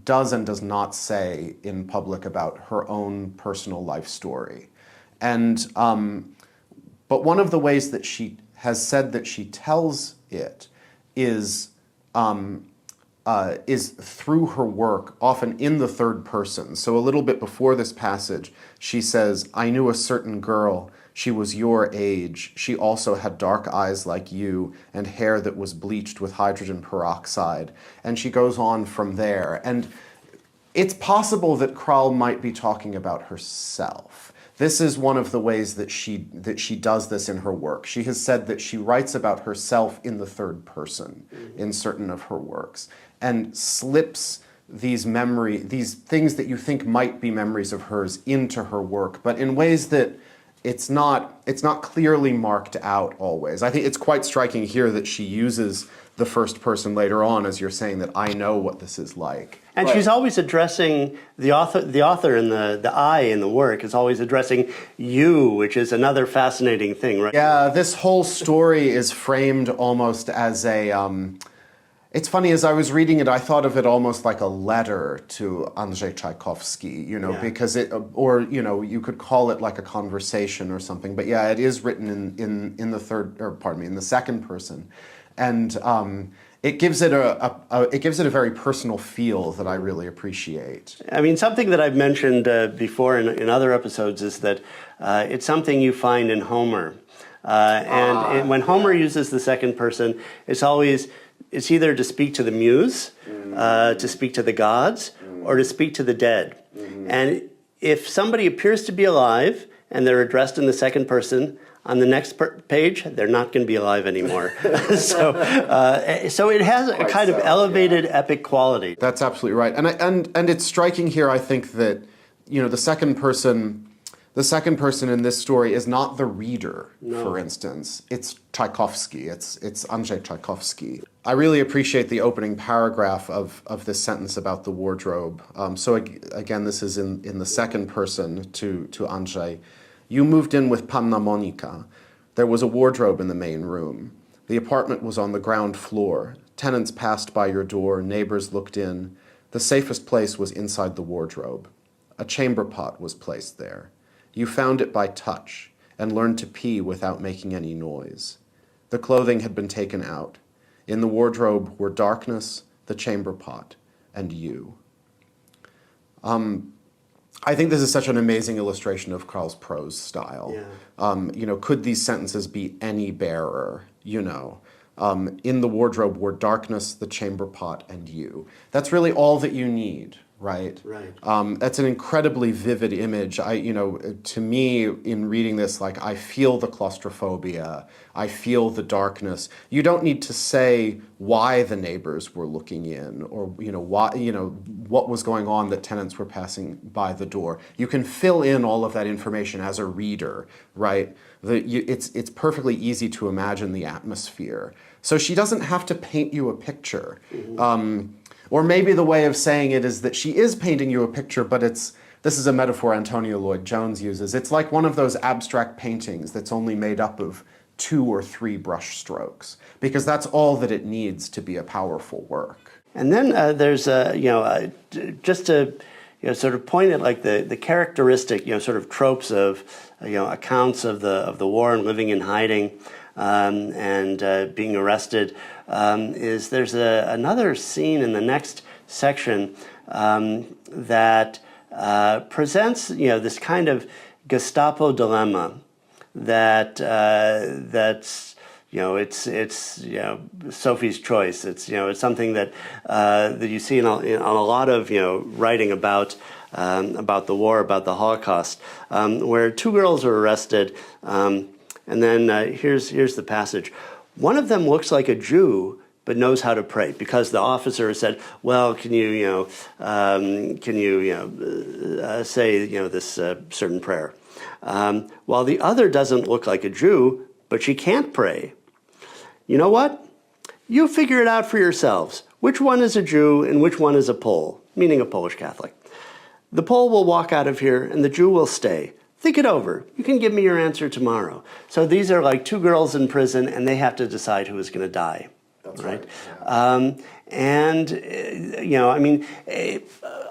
does and does not say in public about her own personal life story. And but one of the ways that she has said that she tells it is through her work, often in the third person. So a little bit before this passage, she says, I knew a certain girl. She was your age. She also had dark eyes like you and hair that was bleached with hydrogen peroxide. And she goes on from there. And it's possible that Krall might be talking about herself. This is one of the ways that she does this in her work. She has said that she writes about herself in the third person in certain of her works and slips these things that you think might be memories of hers into her work, but in ways that it's not clearly marked out always. I think it's quite striking here that she uses the first person later on, as you're saying, that I know what this is like. And she's always addressing the author and the I in the work is always addressing you, which is another fascinating thing, right? Yeah, this whole story is framed almost as a... It's funny, as I was reading it, I thought of it almost like a letter to Andrzej Tchaikovsky, because you could call it like a conversation or something. But yeah, it is written in the second person. And it gives it a very personal feel that I really appreciate. I mean, something that I've mentioned before in other episodes is that it's something you find in Homer. When Homer uses the second person, it's either to speak to the muse, to speak to the gods, or to speak to the dead. And if somebody appears to be alive and they're addressed in the second person, on the next page, they're not going to be alive anymore. So it has a kind of elevated epic quality. That's absolutely right. And it's striking here, I think, that the second person in this story is not the reader, for instance. It's Tchaikovsky. It's Andrzej Tchaikovsky. I really appreciate the opening paragraph of this sentence about the wardrobe. So again, this is in the second person to Andrzej. You moved in with Panna Monika. There was a wardrobe in the main room. The apartment was on the ground floor. Tenants passed by your door. Neighbors looked in. The safest place was inside the wardrobe. A chamber pot was placed there. You found it by touch and learned to pee without making any noise. The clothing had been taken out. In the wardrobe were darkness, the chamber pot, and you. I think this is such an amazing illustration of Krall's prose style. Yeah. Could these sentences be any barer? In the wardrobe were darkness, the chamber pot, and you. That's really all that you need, right? Right. That's an incredibly vivid image. To me, in reading this, I feel the claustrophobia. I feel the darkness. You don't need to say why the neighbors were looking in, or what was going on that tenants were passing by the door. You can fill in all of that information as a reader, right? It's perfectly easy to imagine the atmosphere. So she doesn't have to paint you a picture. Mm-hmm. Or maybe the way of saying it is that she is painting you a picture, but this is a metaphor Antonio Lloyd-Jones uses. It's like one of those abstract paintings that's only made up of 2 or 3 brush strokes, because that's all that it needs to be a powerful work. And then there's just to sort of point at the characteristic sort of tropes of accounts of the war and living in hiding and being arrested. Is there's another scene in the next section that presents this kind of Gestapo dilemma that's it's Sophie's choice. It's something that that you see on a lot of writing about the war, about the Holocaust, where 2 girls are arrested, and then here's the passage. One of them looks like a Jew, but knows how to pray, because the officer said, "Well, can you say this certain prayer?" While the other doesn't look like a Jew, but she can't pray. You know what? You figure it out for yourselves. Which one is a Jew and which one is a Pole, meaning a Polish Catholic. The Pole will walk out of here and the Jew will stay. Think it over. You can give me your answer tomorrow. So these are like 2 girls in prison, and they have to decide who is going to die. That's right. Yeah.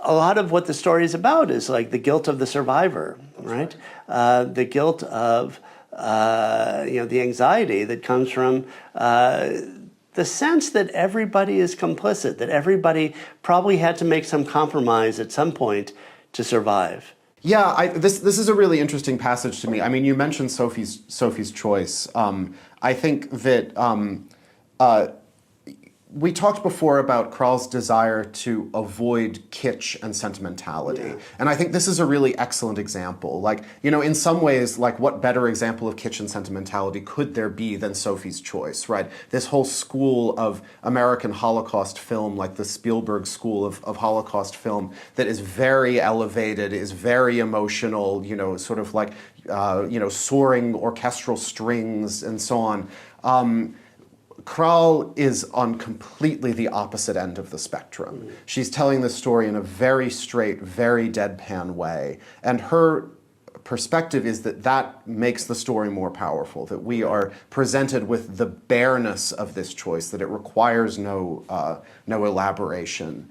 A lot of what the story is about is like the guilt of the survivor, right? The guilt of the anxiety that comes from the sense that everybody is complicit, that everybody probably had to make some compromise at some point to survive. Yeah, this is a really interesting passage to me. I mean, you mentioned Sophie's choice. I think that we talked before about Krall's desire to avoid kitsch and sentimentality. Yeah. And I think this is a really excellent example. In some ways, what better example of kitsch and sentimentality could there be than Sophie's choice, right? This whole school of American Holocaust film, like the Spielberg school of Holocaust film, that is very elevated, is very emotional, sort of like soaring orchestral strings and so on. Krall is on completely the opposite end of the spectrum. She's telling this story in a very straight, very deadpan way, and her perspective is that makes the story more powerful, that we are presented with the bareness of this choice, that it requires no elaboration.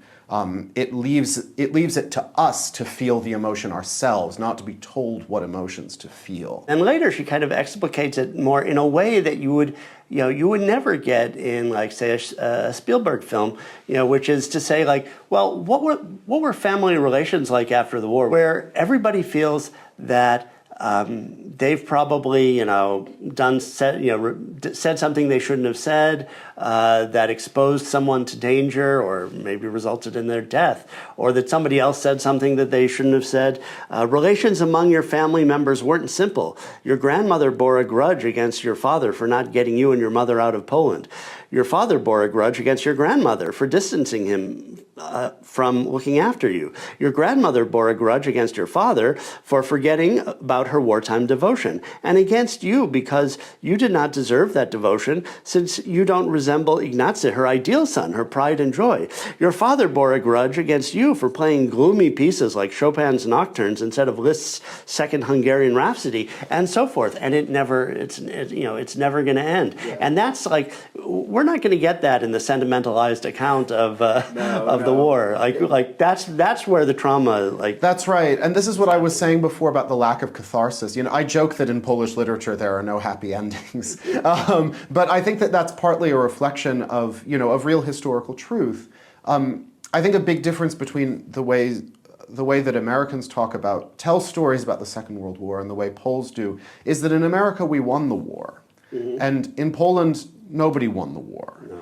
It leaves it to us to feel the emotion ourselves, not to be told what emotions to feel. And later she kind of explicates it more in a way that you would never get in, like, say, a Spielberg film, which is to say, like, well, what were family relations like after the war, where everybody feels that they've probably, said something they shouldn't have said, that exposed someone to danger or maybe resulted in their death, or that somebody else said something that they shouldn't have said. Relations among your family members weren't simple. Your grandmother bore a grudge against your father for not getting you and your mother out of Poland. Your father bore a grudge against your grandmother for distancing him from looking after you. Your grandmother bore a grudge against your father for forgetting about her wartime devotion, and against you because you did not deserve that devotion, since you don't resemble Ignacy, her ideal son, her pride and joy. Your father bore a grudge against you for playing gloomy pieces like Chopin's Nocturnes instead of Liszt's Second Hungarian Rhapsody, and so forth. And it's never going to end. Yeah. And that's like, we're not going to get that in the sentimentalized account of the war. Like that's where the trauma, like. That's right. And this is what I was saying before about the lack of catharsis. I joke that in Polish literature there are no happy endings. But I think that that's partly a reflection of real historical truth. I think a big difference between the way that Americans tell stories about the Second World War and the way Poles do is that in America we won the war. Mm-hmm. And in Poland, nobody won the war. No.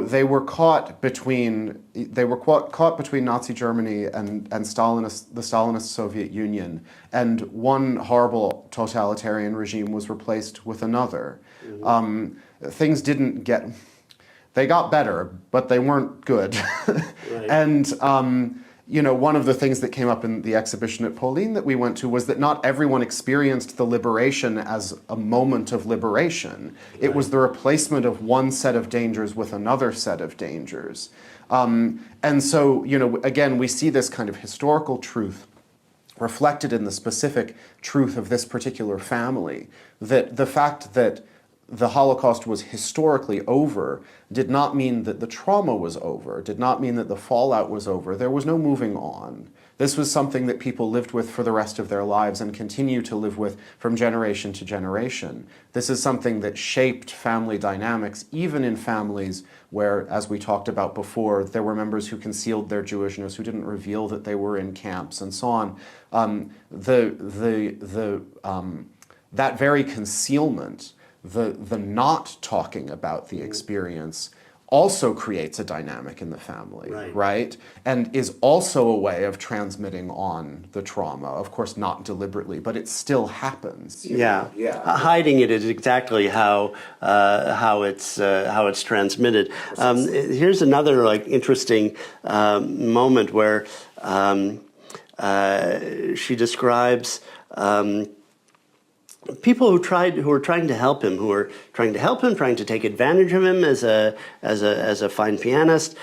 They were caught between Nazi Germany and the Stalinist Soviet Union, and one horrible totalitarian regime was replaced with another. Mm-hmm. Things they got better, but they weren't good. Right. And one of the things that came up in the exhibition at Polin that we went to was that not everyone experienced the liberation as a moment of liberation. Right. It was the replacement of one set of dangers with another set of dangers. And so, again, we see this kind of historical truth reflected in the specific truth of this particular family, that the fact that the Holocaust was historically over did not mean that the trauma was over, did not mean that the fallout was over. There was no moving on. This was something that people lived with for the rest of their lives and continue to live with from generation to generation. This is something that shaped family dynamics, even in families where, as we talked about before, there were members who concealed their Jewishness, who didn't reveal that they were in camps, and so on. That very concealment, the not talking about the experience, also creates a dynamic in the family, right? And is also a way of transmitting on the trauma. Of course, not deliberately, but it still happens. Yeah. Hiding it is exactly how it's transmitted. Here's another interesting moment where she describes. People who were trying to help him, trying to take advantage of him as a fine pianist.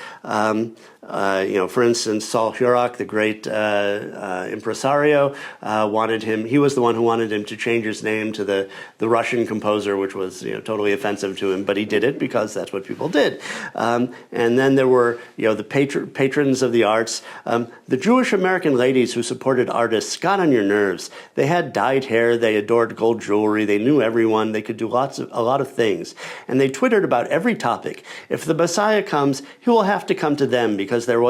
For instance, Saul Hurok, the great impresario, wanted him. He was the one who wanted him to change his name to the Russian composer, which was totally offensive to him. But he did it because that's what people did. And then there were the patrons of the arts. The Jewish American ladies who supported artists got on your nerves. They had dyed hair. They adored gold jewelry. They knew everyone. They could do a lot of things. And they twittered about every topic. If the Messiah comes, he will have to come to them because there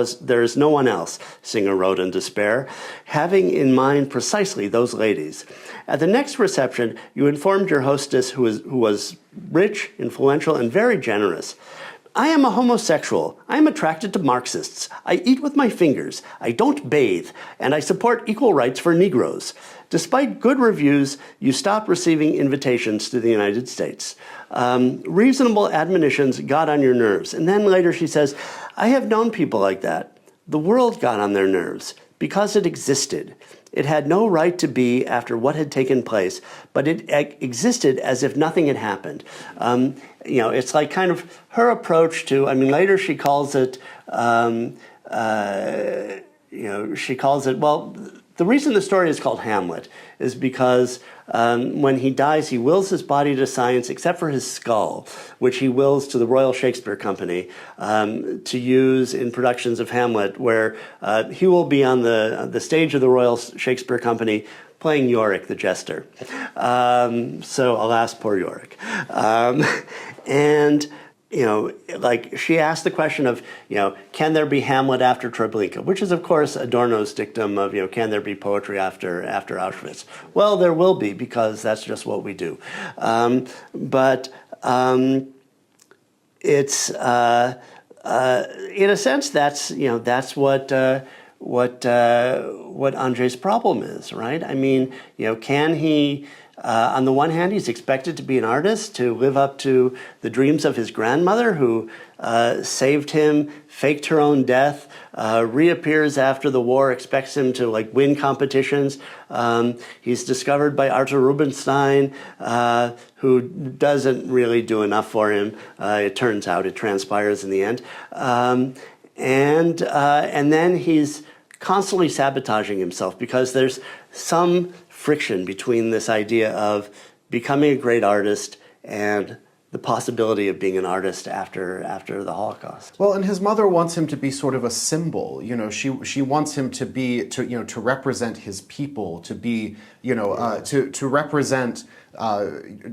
is no one else, Singer wrote in despair, having in mind precisely those ladies. At the next reception, you informed your hostess, who was rich, influential, and very generous. I am a homosexual. I am attracted to Marxists. I eat with my fingers. I don't bathe. And I support equal rights for Negroes. Despite good reviews, you stopped receiving invitations to the United States. Reasonable admonitions got on your nerves. And then later she says, I have known people like that. The world got on their nerves because it existed. It had no right to be after what had taken place, but it existed as if nothing had happened. It's like kind of her approach to, later she calls it, the reason the story is called Hamlet is because when he dies, he wills his body to science except for his skull, which he wills to the Royal Shakespeare Company to use in productions of Hamlet, where he will be on the stage of the Royal Shakespeare Company playing Yorick the Jester. So alas, poor Yorick. She asked the question of, can there be Hamlet after Treblinka? Which is, of course, Adorno's dictum of, can there be poetry after Auschwitz? Well, there will be, because that's just what we do. It's in a sense that's what Andrzej's problem is, right? Can he? On the one hand, he's expected to be an artist, to live up to the dreams of his grandmother, who saved him, faked her own death, reappears after the war, expects him to win competitions. He's discovered by Arthur Rubinstein, who doesn't really do enough for him. It turns out, it transpires in the end, and then he's constantly sabotaging himself because there's some friction between this idea of becoming a great artist and the possibility of being an artist after the Holocaust. Well, and his mother wants him to be sort of a symbol. She wants him to be to represent his people, to be to represent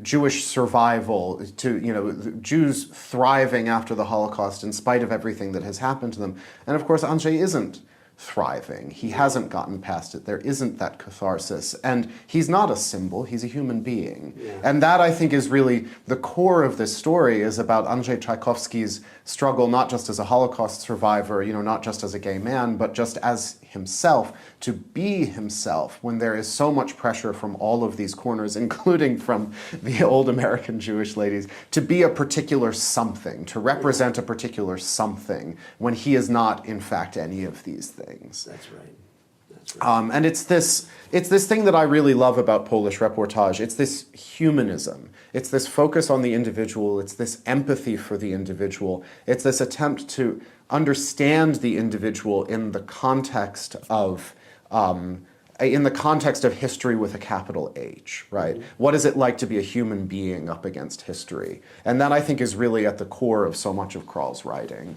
Jewish survival, to Jews thriving after the Holocaust in spite of everything that has happened to them. And of course, Andrzej isn't thriving. He hasn't gotten past it. There isn't that catharsis. And he's not a symbol, he's a human being. Yeah. And that, I think, is really the core of this story, is about Andrzej Tchaikovsky's struggle, not just as a Holocaust survivor, not just as a gay man, but just as himself, to be himself when there is so much pressure from all of these corners, including from the old American Jewish ladies, to be a particular something, to represent a particular something, when he is not, in fact, any of these things. That's right. That's right. And it's this thing that I really love about Polish Reportage. It's this humanism. It's this focus on the individual. It's this empathy for the individual. It's this attempt to understand the individual in the context of history with a capital H, right? Mm-hmm. What is it like to be a human being up against history? And that, I think, is really at the core of so much of Krall's writing.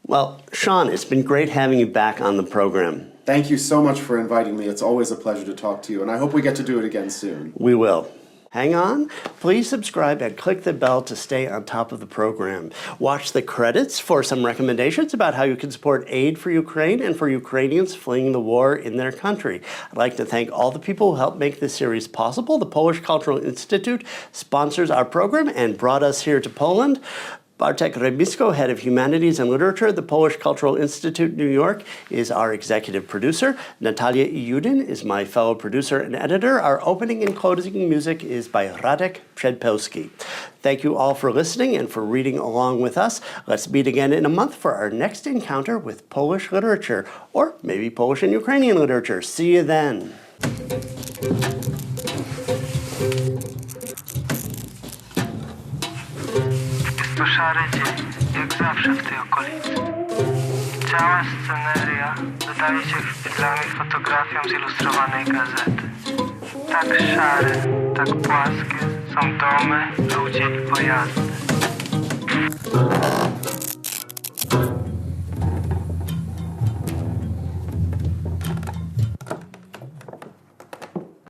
Well, Sean, it's been great having you back on the program. Thank you so much for inviting me. It's always a pleasure to talk to you, and I hope we get to do it again soon. We will. Hang on. Please subscribe and click the bell to stay on top of the program. Watch the credits for some recommendations about how you can support aid for Ukraine and for Ukrainians fleeing the war in their country. I'd like to thank all the people who helped make this series possible. The Polish Cultural Institute sponsors our program and brought us here to Poland. Bartek Rebisko, head of Humanities and Literature at the Polish Cultural Institute, New York, is our executive producer. Natalia Iudin is my fellow producer and editor. Our opening and closing music is by Radek Przedpełski. Thank you all for listening and for reading along with us. Let's meet again in a month for our next encounter with Polish literature, or maybe Polish and Ukrainian literature. See you then. To szary dzień, jak zawsze w tej okolicy. Cała sceneria dodaje się chwilami fotografią z ilustrowanej gazety. Tak szare, tak płaskie są domy, ludzie i pojazdy.